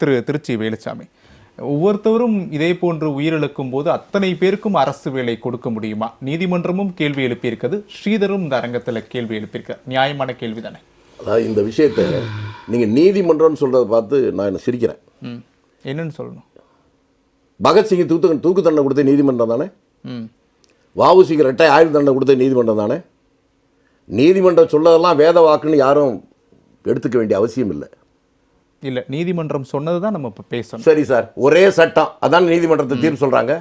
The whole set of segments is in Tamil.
திருச்சி வேலுச்சாமி, ஒவ்வொருத்தவரும் இதே போன்று உயிரிழக்கும் போது அத்தனை பேருக்கும் அரசு வேலை கொடுக்க முடியுமா? நீதிமன்றமும் கேள்வி எழுப்பியிருக்கிறது, ஸ்ரீதரும் இந்த அரங்கத்தில் கேள்வி எழுப்பியிருக்கார். நியாயமான கேள்வி தானே? அதாவது இந்த விஷயத்தை நீங்கள் நீதிமன்றம்னு சொல்கிறத பார்த்து நான் என்ன சிரிக்கிறேன். என்னன்னு சொல்லணும்? பகத்சிங் தூக்கு தண்டனை கொடுத்த நீதிமன்றம் தானே? வஉசிக்கு ரெட்டை ஆயுள் தண்டனை கொடுத்த நீதிமன்றம் தானே? நீதிமன்றம் சொல்லதெல்லாம் வேத வாக்குன்னு யாரும் எடுத்துக்க வேண்டிய அவசியம் இல்லை. இல்லை, நீதிமன்றம் சொன்னது தான் நம்ம இப்போ பேசணும். சரி சார், ஒரே சட்டம் அதான் நீதிமன்றத்தை தீர்ப்பு சொல்கிறாங்க.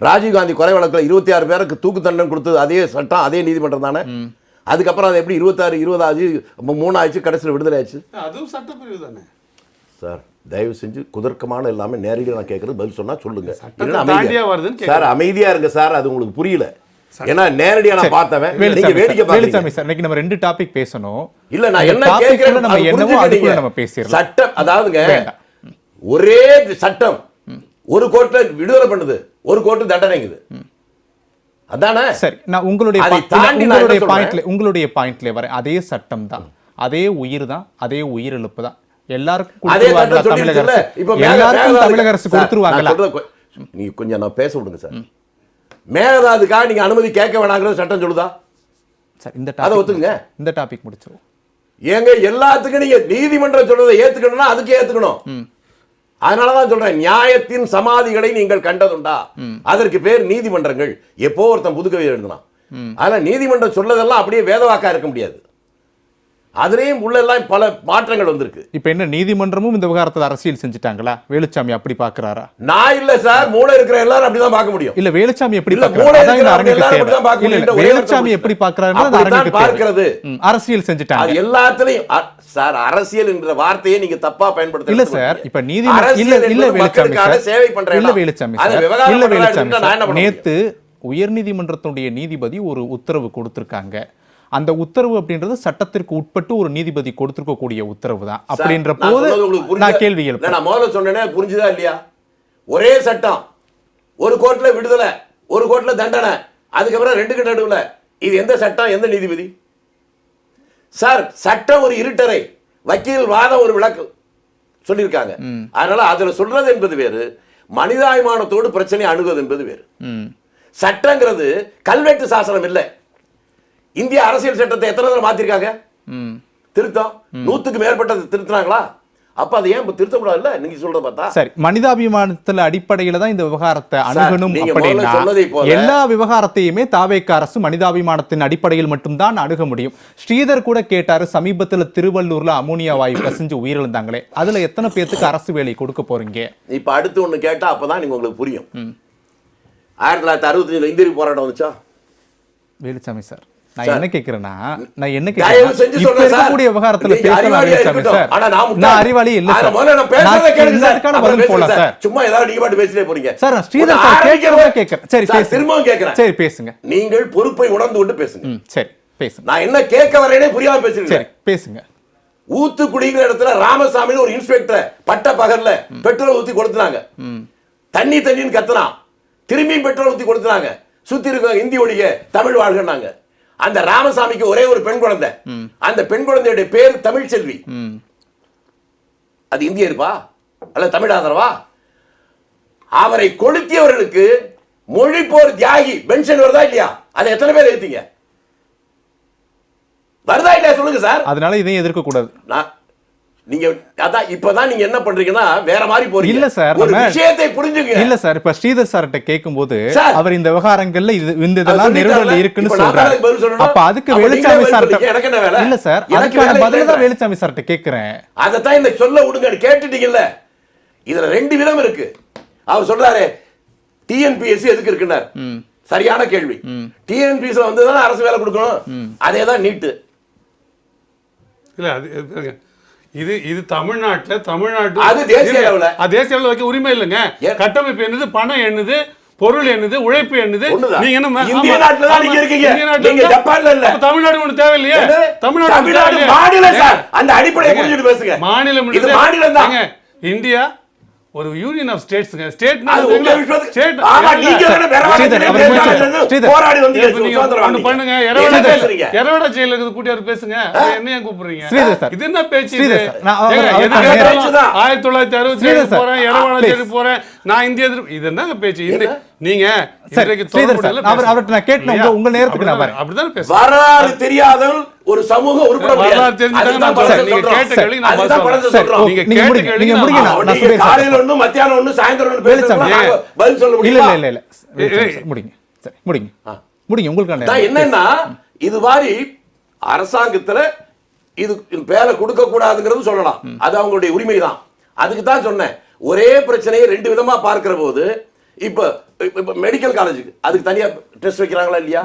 ராஜீவ்காந்தி கொலை வழக்கில் 26 பேருக்கு தூக்கு தண்டனை கொடுத்தது அதே சட்டம், அதே நீதிமன்றம் தானே? அதுக்கப்புறம் அது எப்படி 26 20 ஆச்சு, 3 ஆச்சு, கடைசியில் விடுதலை ஆச்சு? அதுவும் சட்டப்பிரிவு தானே சார். தயவு செஞ்சு குதர்க்கமான எல்லாமே நேரடியாக நான் கேட்குறது பதில் சொன்னால் சொல்லுங்க. சார் அமைதியாக இருங்க சார், அது உங்களுக்கு புரியல. ஏன்னா நேரடியா நான் பார்த்தவன், நீங்க வேடிக்கை வேலுச்சாமி சார். இன்னைக்கு நம்ம 2 டாபிக் பேசணும். இல்ல நான் என்ன கேக்குறேன், நம்ம என்னவோ அதுக்குள்ள நம்ம பேசிரலாம். சட்டம் அதாவதுங்க, ஒரே சட்டம் ஒரு கோர்ட்ல விடுதலை பண்ணுது, ஒரு கோர்ட் தண்டனைங்குது. அதானே? சரி, நான் உங்களுடைய பாயிண்ட்ல வரேன். அதே சட்டம் தான், அதே உயிர் தான், அதே உயிரிழப்பு தான். எல்லாருக்கும் தமிழக அரசு கொடுத்துருவாங்களா? நீங்க கொஞ்சம் நான் பேச விடுங்க சார். மேகதாதுக்காக நீங்க அனுமதி கேட்க வேணாங்கிறது சட்டம் சொல்லுதா? சார் இந்த அதை ஒத்துக்குங்க. இந்த டாபிக் முடிச்சிருவோம். ஏங்க எல்லாத்துக்கும் நீங்க நீதிமன்றம் சொல்றதை ஏத்துக்கணும்னா அதுக்கு ஏத்துக்கணும். அதனாலதான் சொல்றேன், நியாயத்தின் சமாதிகளை நீங்கள் கண்டதுண்டா? அதற்கு பேர் நீதிமன்றங்கள். எப்போ ஒருத்தன் புதுக்கவி எழுதுனா, அதனால நீதிமன்றம் சொல்லதெல்லாம் அப்படியே வேதவாக்கா இருக்க முடியாது. அதுலயும் உள்ளெல்லாம் பல மாற்றங்கள் வந்திருக்கு. இப்ப என்ன, நீதிமன்றமும் இந்த விவகாரத்தை அரசியல் செஞ்சுட்டாங்களா? வேலுச்சாமி அப்படி பாக்குறாரா? நான் இல்ல சார், மூளை இருக்கிற எல்லாரும் அப்படிதான் பார்க்க முடியும். இல்ல, வேலுச்சாமி எப்படி வேலுச்சாமி எப்படி பார்க்கிறது? அரசியல் செஞ்சுட்டாங்க எல்லாத்துலயும் சார். அரசியல் என்ற வார்த்தையை நீங்க தப்பா பயன்படுத்த இல்ல சார். இப்ப நீதிமன்றம் இல்ல வேலுச்சாமி சேவை பண்ற இல்ல வேலுச்சாமி இல்ல வேலுச்சாமி, நேத்து உயர்நீதிமன்றத்துடைய நீதிபதி ஒரு உத்தரவு கொடுத்திருக்காங்க. அந்த உத்தரவு அப்படின்றது சட்டத்திற்கு உட்பட்டு ஒரு நீதிபதி கொடுத்திருக்கக்கூடிய உத்தரவு தான். அப்படின்ற போது நான் கேள்வி எழுப்பேன். நான் முதல்ல சொன்னேன், புரிஞ்சுதா இல்லையா? ஒரே சட்டம், ஒரு கோர்ட்ல விடுதலை, ஒரு கோர்ட்ல தண்டனை, அதுக்கப்புறம் 2 நடுவுல இது எந்த சட்டம், எந்த நீதிபதி? சார் சட்டம் ஒரு இருட்டறை, வக்கீல் வாதம் ஒரு விளக்கு சொல்லியிருக்காங்க. அதனால அதுல சொல்றது என்பது வேறு, மனிதாபிமானத்தோடு பிரச்சனை அணுகுவது என்பது வேறு. சட்டங்கிறது கல்வெட்டு சாசனம் இல்லை. இந்திய அரசியல் சட்டத்தை எத்தனை தடவை மாத்திருக்காங்க? திருத்தம் 100க்கு மேற்பட்டது திருத்தினாங்களா? அப்ப அது ஏன் திருத்தக்கூடாது? இல்ல நீங்க சொல்றத பார்த்தா சரி, மனிதாபிமானத்துல அடிப்படையில தான் இந்த விவகாரத்தை அணுகணும். எல்லா விவகாரத்தையுமே தாவேக அரசு மனிதாபிமானத்தின் அடிப்படையில் மட்டும்தான் அணுக முடியும். ஸ்ரீதர் கூட கேட்டாரு, சமீபத்துல திருவள்ளூர்ல அமோனியா வாயு கசிஞ்சு உயிரிழந்தாங்களே, அதுல எத்தனை பேருக்கு அரசு வேலை கொடுக்க போறீங்க? இப்ப அடுத்து ஒண்ணு கேட்டா அப்பதான் நீங்க உங்களுக்கு புரியும். 1965 இந்திய போராட்டம் வந்துச்சா? வேலுச்சாமி சார், நான் என்ன கேக்குறேன்னா, நான் என்ன கேக்குறேன், இப்ப இருக்கக்கூடிய விவகாரத்துல பேசலாம் வேலுச்சாமி சார். நான் அறிவாளி இல்ல சார். நான் பதில் போலாம் சார். சும்மா ஏதாவது நீங்க பாட்டு பேசிட்டே போறீங்க சார். நான் ஸ்ரீதர் சார் கேக்குறேன். சரி பேசுங்க, திரும்பவும் கேக்குறேன். சரி பேசுங்க. நீங்கள் பொறுப்பை உணர்ந்து கொண்டு பேசுங்க. சரி பேசுங்க. நான் என்ன கேட்க வரேனே புரியாம பேசுறீங்க. சரி பேசுங்க. ஊத்துக்குடிங்கிற இடத்துல ராமசாமின்னு ஒரு இன்ஸ்பெக்டர் பட்ட பகல்ல பெட்ரோல் ஊத்தி கொடுத்துனாங்க. தண்ணின்னு கத்துனான், திரும்பியும் பெட்ரோல் ஊத்தி கொடுத்துனாங்க. சுத்தி இருக்க இந்தி ஒழிக தமிழ் வாழ்கனாங்க. அந்த ராமசாமிக்கு ஒரே ஒரு பெண் குழந்தை. அந்த பெண் குழந்தையுடைய பேர் தமிழ்ச்செல்வி. அது இந்திய இருப்பா அல்ல தமிழ் ஆதரவா? அவரை கொளுத்தியவர்களுக்கு மொழி போர் தியாகி பென்ஷன் வருதா இல்லையா? அதை எத்தனை பேர் ஏத்தீங்க? வருதா இல்லையா சொல்லுங்க சார். அதனால இதையும் எதிர்க்க கூடாது. நீங்க அதான் இப்பதான் நீங்க என்ன பண்றீங்கன்னா வேற மாதிரி போறீங்க. இல்ல சார், ஒரு விஷயத்தை புரிஞ்சுங்க. இல்ல சார், இப்ப ஸ்ரீதர் சார்ட்ட கேக்கும்போது அவர் இந்த விவகாரங்கள்ல இந்த இதெல்லாம் நிறுவனத்துல இருக்குன்னு சொல்றாரு. அப்ப அதுக்கு வேலுச்சாமி சார்ட்ட எனக்கு என்ன வேலை? இல்ல சார், அதுக்கான பதில தான் வேலுச்சாமி சார்ட்ட கேக்குறேன். அத தான் இந்த சொல்ல விடுங்க. கேட்டுட்டீங்கல்ல, இதுல 2 விதம் இருக்கு. அவர் சொல்றாரு டிஎன்பிஎஸ்சி எதுக்கு இருக்குன்னார். சரியான கேள்வி. டிஎன்பிஎஸ்சி வந்துதான் அரசு வேலை கொடுக்கணும். அதேதான் நீட்டு. இல்ல அது இது தமிழ்நாட்டுல அது தேசிய அளவுல வைக்க உரிமை இல்லைங்க. கட்டமைப்பு என்னது, பணம் என்னது, பொருள் என்னது, உழைப்பு என்னது. நீங்க என்ன இந்திய நாட்டுல தான் நீங்க இருக்கீங்க. நீங்க ஜப்பான்ல இல்ல. தமிழ்நாடு ஒண்ணு தேவையில்லையே. தமிழ்நாடு மாநிலம் சார். அந்த அடிப்படையை புரிஞ்சுட்டு பேசுங்க. மாநிலம் இது மாநிலம் தான். இந்தியா ஒரு யூனியன் ஆஃப் ஸ்டேட்ஸ்ங்க. ஸ்டேட்னா அது உங்க விசுவாசம். ஸ்டேட் ஆமா, நீங்க வேற வேற போராடி வந்தீங்க. ஒண்ணு பண்ணுங்க. எரவடா ஜெயில இருந்து கூட்டியாரு பேசுங்க. என்னைய கூப்பிடுறீங்க? இது என்ன பேச்சு இது? 1967 போறேன், எரவடா ஜெயிலுக்கு போறேன், நான் இந்திய இது என்னங்க பேச்சு? நீங்க அவர்ட்ட நான் கேட்கணும், உங்க நேரத்துக்கு நான் வரேன். அப்படிதான் பேசுறேன். வரலாறு தெரியாதவன் ஒரு சமூக உறுப்பினர் வரலாறு தெரிஞ்சுட்டாங்க. நீங்க கேட்ட கேள்வி நான் பதில் சொல்றேன். நீங்க கேட்ட கேள்வி நான் காலையில ஒண்ணு, மத்தியானம் ஒண்ணு, சாயந்தரம் ஒண்ணு பேசுறேன். பதில் சொல்ல முடியல. இல்ல முடிங்க. சரி முடிங்க. உங்களுக்கு என்னன்னா இது மாதிரி அரசாங்கத்துல இது பேரை கொடுக்க கூடாதுங்கிறது சொல்லலாம். அது அவங்களுடைய உரிமை தான். அதுக்கு தான் சொன்னேன். ஒரே பிரச்சனையை ரெண்டு விதமா பார்க்கிற போது இப்ப மெடிக்கல் காலேஜுக்கு அதுக்கு தனியா டெஸ்ட் வைக்கிறாங்களா இல்லையா?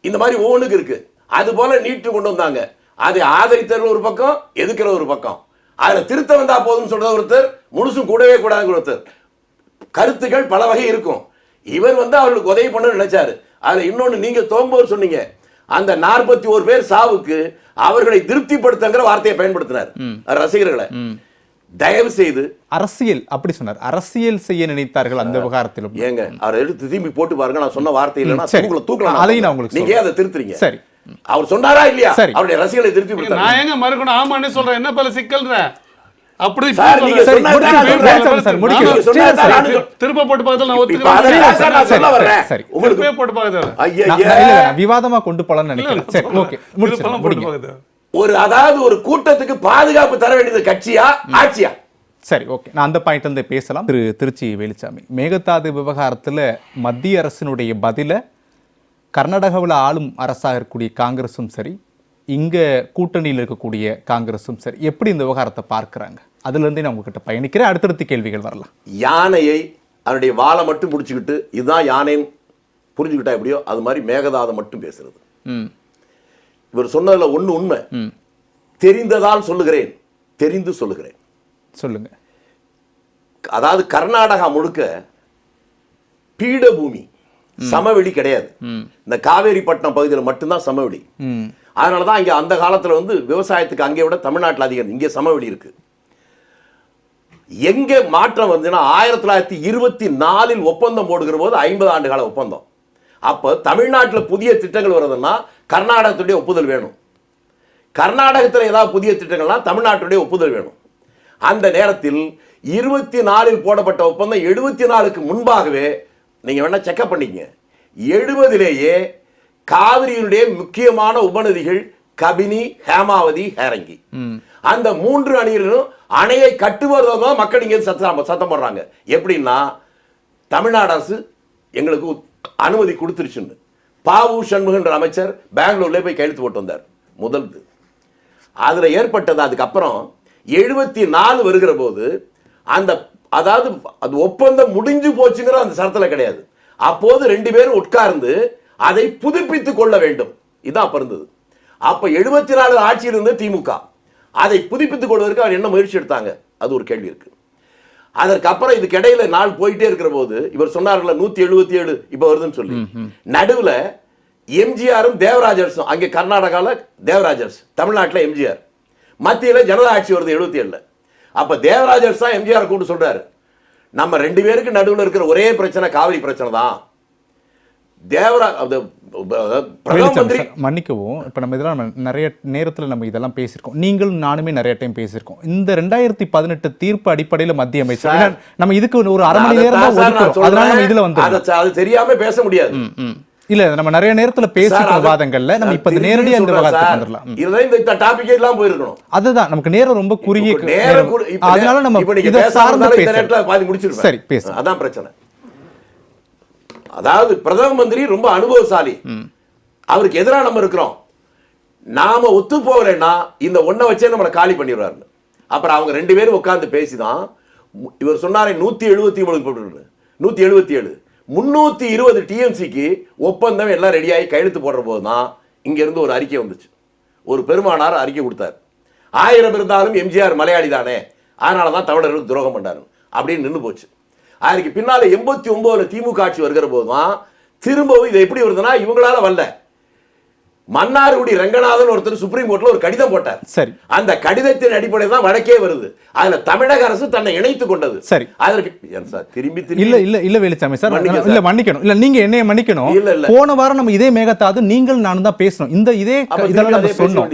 இந்த மாதிரி ஒவ்வொன்றுக்கு இருக்கு. அது போல நீட்டு கொண்டு வந்தாங்க. அதை ஆதரித்தவர் ஒரு பக்கம், எதுக்கிற ஒரு பக்கம். அதுல திருத்த வந்தா போதும் சொல்ற ஒருத்தர், முழுசும் கூடவே கூடாது ஒருத்தர். கருத்துக்கள் பல வகை இருக்கும். இவர் அவர்களுக்கு உதவி பண்ண நினைச்சாரு. அதுல இன்னொன்னு நீங்க தோம்போது சொன்னீங்க, அந்த 41 பேர் சாவுக்கு அவர்களை திருப்திப்படுத்துங்கிற வார்த்தையை பயன்படுத்தினார் ரசிகர்களை. தயவு செய்து அரசியல் அப்படி சொன்னார். அரசியல் செய்ய நினைத்தார்கள் அந்த விவகாரத்தில். ஏங்க அவர் எடுத்து திரும்பி போட்டு பாருங்க. நான் சொன்ன வார்த்தை இல்லைன்னா தூக்கலாம். அதையும் நான் உங்களுக்கு நீங்க அதை திருத்துறீங்க. சரி, அவர் சொன்னாரா இல்லையா? அவருடைய ரசிகர்களை திருப்தி நான் எங்க மறுக்கணும்? ஆமான்னு சொல்றேன். என்ன பல சிக்கல்ற அப்படி திருப்ப போட்டு பார்த்தாலும் நான் ஒத்துக்கிறேன். உங்களுக்கு போட்டு பார்க்கறேன். விவாதமா கொண்டு போலாம்னு நினைக்கிறேன். சரி, ஓகே, முடிச்சிடலாம். அதாவது ஒரு கூட்டத்துக்கு பாதுகாப்பு தர வேண்டியது கட்சியா ஆட்சியா? சரி, ஓகே, நான் அந்த பாயிண்ட் வந்து பேசலாம். திருச்சி வேலுச்சாமி, மேகதாது விவகாரத்துல மத்திய அரசினுடைய பதில கர்நாடகாவில் ஆளும் அரசாக இருக்கக்கூடிய காங்கிரஸும் சரி, இங்க கூட்டணியில் இருக்கக்கூடிய காங்கிரஸும் சரி, எப்படி இந்த விவகாரத்தை பார்க்கிறாங்க? அதுல இருந்தே நான் உங்ககிட்ட பயணிக்கிறேன். அடுத்தடுத்து கேள்விகள் வரலாம். யானையை அதனுடைய வாழை மட்டும் பிடிச்சிக்கிட்டு இதுதான் யானைன்னு புரிஞ்சுக்கிட்டா எப்படியோ அது மாதிரி மேகதாதை மட்டும் பேசுறது. இவர் சொன்னதுல ஒண்ணு உண்மை. தெரிந்ததால் சொல்லுகிறேன், தெரிந்து சொல்லுகிறேன். சொல்லுங்க. அதாவது கர்நாடகா முழுக்க பீடபூமி, சமவெளி கிடையாது. இந்த காவேரிப்பட்டினம் பகுதியில் மட்டும்தான் சமவெளி. அதனாலதான் இங்க அந்த காலத்துல விவசாயத்துக்கு அங்கே விட தமிழ்நாட்டில் அதிகம். இங்கே சமவெளி இருக்கு. எங்க மாற்றம் வந்துன்னா 1924 ஒப்பந்தம் போடுகிற போது 50 ஆண்டு கால ஒப்பந்தம். அப்ப தமிழ்நாட்டில் புதிய திட்டங்கள் வருதுன்னா கர்நாடகத்துடைய ஒப்புதல் வேணும். கர்நாடகத்தில் ஏதாவது புதிய திட்டங்கள்னா தமிழ்நாட்டுடைய ஒப்புதல் வேணும். அந்த நேரத்தில் 24 போடப்பட்ட ஒப்பந்தம் 74க்கு முன்பாகவே நீங்க வேணா செக்அப் பண்ணிக்கங்க. 70லேயே காவிரியினுடைய முக்கியமான உபநதிகள் கபினி, ஹேமாவதி, ஹேரங்கி, அந்த 3 அணைகளும் அணையை கட்டுவதுதான் மக்கள் இங்கே சத்தம் போடுறாங்க. எப்படின்னா தமிழ்நாடு அரசு எங்களுக்கு அனுமதி கொடுத்துருச்சுன்னு பாவு சண்முகன்ற அமைச்சர் பெங்களூர்ல போய் கையெழுத்து போட்டு வந்தார். முதல் அதுல ஏற்பட்டது. அதுக்கப்புறம் 74 வருகிற போது அந்த அதாவது அது ஒப்பந்தம் முடிஞ்சு போச்சுங்கிற அந்த சரத்துல கிடையாது. அப்போது 2 பேரும் உட்கார்ந்து அதை புதுப்பித்துக் கொள்ள வேண்டும். இதான் அப்ப இருந்தது. அப்ப 74 ஆட்சியில் இருந்து திமுக அதை புதுப்பித்துக் கொள்வதற்கு அவர் என்ன முயற்சி எடுத்தாங்க? அது ஒரு கேள்வி இருக்கு. அதற்கப்புறம் இதுக்கு இடையில நாள் போயிட்டே இருக்கிற போது இவர் சொன்னார்ல 177 இப்ப வருதுன்னு சொல்லி, நடுவுல எம்ஜிஆரும் தேவராஜர்ஸும், அங்கே கர்நாடகால தேவராஜர்ஸ், தமிழ்நாட்டில் எம்ஜிஆர், மத்தியில ஜனதா ஆட்சி வருது 77. அப்ப தேவராஜர்ஸ் தான் எம்ஜிஆர் கூப்பிட்டு சொல்றாரு, நம்ம 2 பேருக்கு நடுவில் இருக்கிற ஒரே பிரச்சனை காவிரி பிரச்சனை தான். மன்னிக்கவும், இப்ப நம்ம இதெல்லாம் நிறைய நேரத்துல நம்ம இதெல்லாம் பேசியிருக்கோம். நீங்களும் நானுமே நிறைய டைம் பேசியிருக்கோம். இந்த 2018 தீர்ப்பு அடிப்படையில மத்திய அமைச்சர் நம்ம இதுக்கு ஒரு அரை மணி நேரம் தான் ஒதுக்குறோம். அதனால நம்ம இதுல வந்து அது தெரியாம பேச முடியாது. இல்ல, நம்ம நிறைய நேரத்துல பேசின விவாதங்கள்ல நம்ம இப்ப நேரடியா இந்த விவாதத்துக்கு வந்துடலாம். இந்த டாபிக் எல்லாம் போயிருக்கணும். அதுதான் நமக்கு நேரம் ரொம்ப குறுகிய. அதனால நம்ம இத சார்ந்து பேசலாம். பாதி முடிச்சிருக்கோம். சரி, பேசலாம். அதான் பிரச்சனை. அதாவது பிரதம மந்திரி ரொம்ப அனுபவசாலி. அவருக்கு எதிராக நம்ம இருக்கிறோம். நாம ஒத்து போகலைன்னா இந்த ஒன்றை வச்சே நம்மளை காலி பண்ணிடுவாரு. அப்புறம் அவங்க 2 பேரும் உட்கார்ந்து பேசிதான் இவர் சொன்னாரே 177 320 டிஎம்சிக்கு ஒப்பந்தம் எல்லாம் ரெடியாகி கையெழுத்து போடுற போது தான் இங்க இருந்து ஒரு அறிக்கை வந்துச்சு. ஒரு பெருமானார் அறிக்கை கொடுத்தார். 1000 இருந்தாலும் எம்ஜிஆர் மலையாளி தானே, அதனாலதான் தமிழர்களுக்கு துரோகம் பண்ணாரு அப்படின்னு நின்று போச்சு. அதுக்கு பின்னால 89 திமுக ஆட்சி வருகிற போதுதான் திரும்பவும் இது எப்படி வருதுன்னா இவங்களால வரல, மன்னார்குடி ரங்கநாதன் ஒருத்தர் சுப்ரீம் கோர்ட்ல ஒரு கடிதம் போட்டார். சரி. அந்த கடிதத்தின் அடிப்படையில் தான் வழக்கே வருது. அதுல தமிழக அரசு தன்னை இணைத்துக் கொண்டது. சரி. அதற்கு சார் திரும்பி இல்ல வேலுச்சாமி சார், இல்ல மன்னிக்கணும், இல்ல நீங்க என்னைய மன்னிக்கணும். இல்ல போன வாரம் நம்ம இதே மேகதாது நீங்களும் நானும் தான் பேசணும். இதே இதெல்லாம் நம்ம சொன்னோம்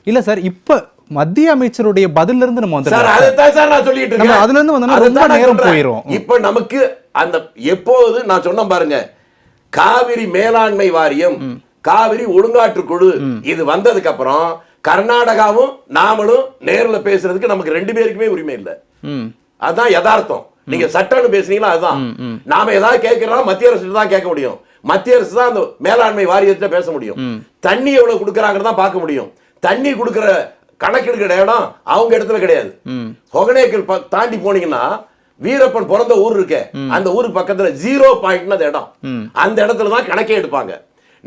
இல்ல சார். இப்ப மத்திய அமைச்சருடைய பதில இருந்து நம்ம வந்து சார் அதைத்தான் சார் நான் சொல்லிட்டு இருக்கேன். அதுல இருந்து வந்தா ரொம்ப நேரம் போயிடும். இப்ப நமக்கு அந்த எப்போது நான் சொன்ன பாருங்க, காவிரி மேலாண்மை வாரியம், காவிரி ஒழுங்காற்று குழு இது வந்ததுக்கு அப்புறம் கர்நாடகாவும் நாமளும் நேர்ல பேசுறதுக்கு நமக்கு ரெண்டு பேருக்குமே உரிமை இல்ல. அதுதான் யதார்த்தம். நீங்க சட்டம்னு பேசுனீங்களா, அதுதான். நாம ஏதாவது கேட்கிறோம் மத்திய அரசு தான் கேட்க முடியும். மத்திய அரசு தான் அந்த மேலாண்மை வாரியத்தை பேச முடியும். தண்ணி எவ்வளவு கொடுக்கறாங்கன்னு தான் பார்க்க முடியும். தண்ணி கொடுக்கிற கணக்கெடுக்கிற இடம் அவங்க இடத்துல கிடையாது. ஒகனேக்கல் தாண்டி போனீங்கன்னா வீரப்பன் பிறந்த ஊர் இருக்க, அந்த ஊருக்கு பக்கத்துல 0 பாயிண்ட் அந்த இடம், அந்த இடத்துல தான் கணக்கே எடுப்பாங்க.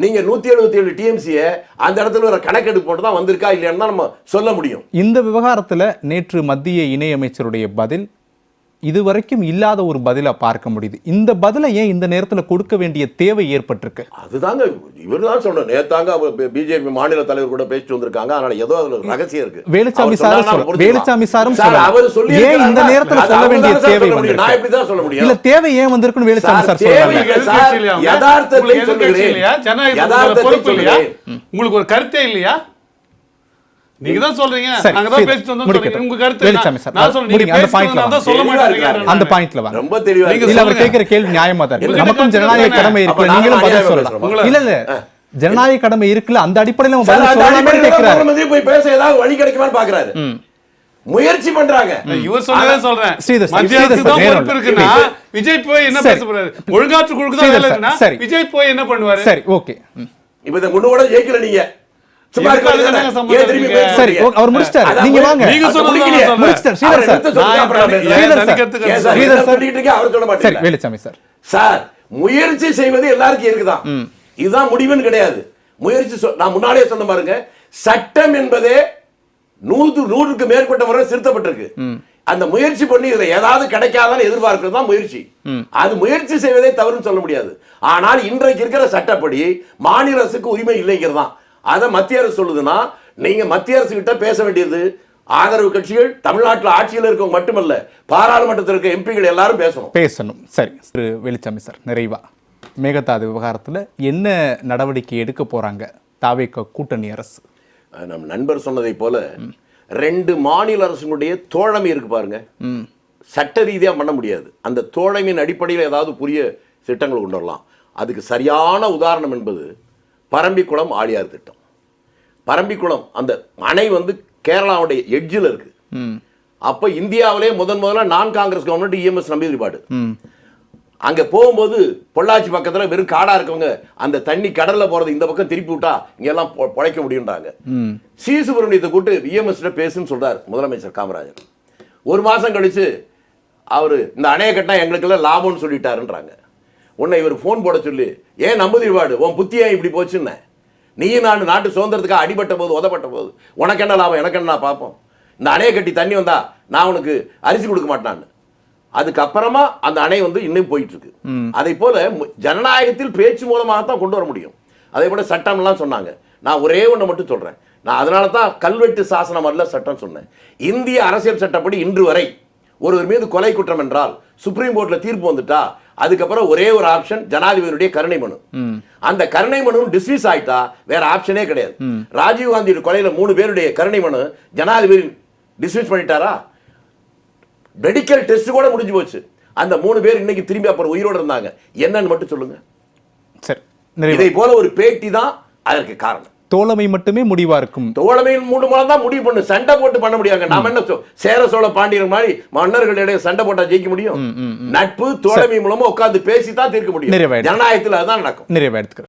நீங்க 177 டிஎம்சிய அந்த இடத்துல ஒரு கணக்கெடுப்பு போட்டு தான் வந்திருக்கா இல்லையான்னு தான் நம்ம சொல்ல முடியும். இந்த விவகாரத்துல நேற்று மத்திய இணையமைச்சருடைய பதில் இதுவரைக்கும் இல்லாத ஒரு பதிலா பார்க்க முடியுது. இந்த பதிலை ஏன் இந்த நேரத்துல கொடுக்க வேண்டிய தேவை ஏற்பட்டிருக்கு? அதுதாங்க இவர் தான் சொல்றேன். நேத்தாங்க பிஜேபி மாநில தலைவர் கூட பேசிட்டு வந்திருக்காங்க. அதனால ஏதோ அதுல ரகசியம் இருக்கு. வேலுச்சாமி சாரும் அவர் சொல்லி ஏன் இந்த நேரத்துல சொல்ல வேண்டிய தேவை வந்து நான் எப்படி தான் சொல்ல முடியும்? இல்ல தேவை ஏன் வந்திருக்குன்னு வேலுச்சாமி சார் சொல்றாங்க. யதார்த்தத்தை சொல்லுகிறேன். யதார்த்தத்தை சொல்லுகிறேன். உங்களுக்கு ஒரு கருத்தே இல்லையா? நீங்க தான் சொல்றீங்க, நாங்க தான் பேசிட்டு வந்தோம் சொல்றீங்க. உங்க கருத்து நான் சொல்றேன், நீங்க அந்த பாயிண்ட்ல சொல்ல மாட்டீங்க. அந்த பாயிண்ட்ல வாங்க. ரொம்ப தெளிவா இல்ல அவர் கேக்குற கேள்வி நியாயமா தான் இருக்கு. நமக்கும் ஜனநாயக கடமை இருக்கு. நீங்களும் பதில் சொல்லலாம். இல்ல ஜனநாயக கடமை இருக்குல்ல, அந்த அடிப்படையில நம்ம பதில் சொல்லலாம்னு கேக்குறாரு. போய் பேச ஏதாவது வழி கிடைக்குமான்னு பாக்குறாரு. முயற்சி பண்றாங்க. இவர் சொன்னதே சொல்றேன். மத்திய அரசு தான் பொறுப்பு இருக்குன்னா விஜய் போய் என்ன பேச போறாரு? ஒழுங்காற்று குழுக்கு தான் வேலை இருக்குன்னா விஜய் போய் என்ன பண்ணுவாரு? சரி ஓகே. இப்போ இந்த முன்ன கூட ஜெயிக்கல நீங்க. சரி அவர் முடிச்சிட்டாரு. நீங்க வாங்க. நீங்க சொல்லுங்க. முடிச்சிட்டாரு. ஸ்ரீதர் சார். சரி வேலுச்சாமி சார். சார் முயற்சி செய்வது எல்லாருக்கும் இருக்குதான். இதுதான் முடிவுன்னு கிடையாது. முயற்சி நான் முன்னாடியே சொன்ன பாருங்க, சட்டம் என்பதே 100க்கு மேற்பட்ட முறை திருத்தப்பட்டிருக்கு. அந்த முயற்சி பண்ணி இதுல ஏதாவது கிடைக்காதான்னு எதிர்பார்க்கிறது தான் முயற்சி. அது முயற்சி செய்வதே தவறுன்னு சொல்ல முடியாது. ஆனால் இன்றைக்கு இருக்கிற சட்டப்படி மாநில அரசுக்கு உரிமை இல்லைங்கிறதான். அதை மத்திய அரசு சொல்லுதுன்னா நீங்க மத்திய அரசு கிட்ட பேச வேண்டியது ஆதரவு கட்சிகள், தமிழ்நாட்டில் ஆட்சியில் இருக்கவங்க மட்டுமல்ல, பாராளுமன்றத்தில் இருக்க எம்பிகள் எல்லாரும் பேசணும். சரி திரு வேலுச்சாமி சார், நிறைவா மேகதாது விவகாரத்துல என்ன நடவடிக்கை எடுக்க போறாங்க தாவேக கூட்டணி அரசு? நம் நண்பர் சொன்னதை போல 2 மாநில அரசுடைய தோழமை இருக்கு பாருங்க. சட்ட ரீதியா பண்ண முடியாது. அந்த தோழமையின் அடிப்படையில் ஏதாவது புதிய திட்டங்கள் கொண்டு வரலாம். அதுக்கு சரியான உதாரணம் என்பது பரம்பிக்குளம் ஆழியார் திட்டம். பரம்பிக்குளம் அந்த அணை வந்து கேரளாவுடைய எட்ஜில் இருக்கு. அப்ப இந்தியாவிலே முதல்ல நான் காங்கிரஸ் கவர்மெண்ட் EMS நம்பீதிரிபாடு அங்க போகும்போது பொள்ளாச்சி பக்கத்துல வெறும் காடா இருக்கவங்க அந்த தண்ணி கடல்ல போறது இந்த பக்கம் திருப்பி விட்டா இங்க எல்லாம் பொழைக்க முடியும்ன்றாங்க. சுப்பிரமணியத்தை கூட்டு EMS பேசுன்னு சொல்றாரு முதலமைச்சர் காமராஜர். 1 மாசம் கழிச்சு அவரு இந்த அணையை கட்டினா எங்களுக்கு எல்லாம் லாபம்னு சொல்லிட்டாருன்றாங்க. உன்னை இவர் போன் போட சொல்லி, ஏன் நம்பூதிரிபாடு உன் புத்தியா இப்படி போச்சுன்னு, நீயும் நான் நாட்டு சுதந்திரத்துக்காக அடிபட்ட போது உதப்பட்ட போது உனக்கு என்ன லாபம் எனக்கு என்ன பார்ப்போம், இந்த அணையை கட்டி தண்ணி வந்தா நான் உனக்கு அரிசி கொடுக்க மாட்டான்னு. அதுக்கப்புறமா அந்த அணை வந்து இன்னும் போயிட்டு இருக்கு. அதை போல ஜனநாயகத்தில் பேச்சு மூலமாகத்தான் கொண்டு வர முடியும். அதே போல சட்டம்லாம் சொன்னாங்க. நான் ஒரே ஒன்று மட்டும் சொல்றேன். நான் அதனால தான் கல்வெட்டு சாசனம் அல்ல சட்டம் சொன்னேன். இந்திய அரசியல் சட்டப்படி இன்று வரை ஒருவர் மீது கொலை குற்றம் என்றால் சுப்ரீம் கோர்ட்ல தீர்ப்பு வந்துட்டா அதுக்கப்புறம் ஒரே ஒரு ஆப்ஷன் ஜனாதிபதியுடைய கருணை மனு. அந்த கருணை மனு டிஸ்மிஸ் ஆயிட்டா வேற ஆப்ஷனே கிடையாது. ராஜீவ் காந்தி கொலையில 3 பேருடைய கருணை மனு ஜனாதிபதி டிஸ்மிஸ் பண்ணிட்டாரா? மெடிக்கல் டெஸ்ட் கூட முடிஞ்சு போச்சு. அந்த 3 பேர் இன்னைக்கு திரும்பி அப்புறம் உயிரோடு இருந்தாங்க. என்னன்னு மட்டும் சொல்லுங்க. இதை போல ஒரு பேட்டி தான் அதற்கு காரணம். தோழமை மட்டுமே முடிவா இருக்கும். தோழமையின் மூலம் தான் முடிவு பண்ணு. சண்டை போட்டு பண்ண முடியாது. நாம என்ன சேர சோழ பாண்டியர் மாதிரி மன்னர்களிடையே சண்டை போட்டா ஜெயிக்க முடியும்? நட்பு தோழமை மூலமா உட்கார்ந்து பேசி தான் தீர்க்க முடியும். ஜனநாயகத்தில் அதுதான் நடக்கும். நிறைவேற்றுக்கிறேன்.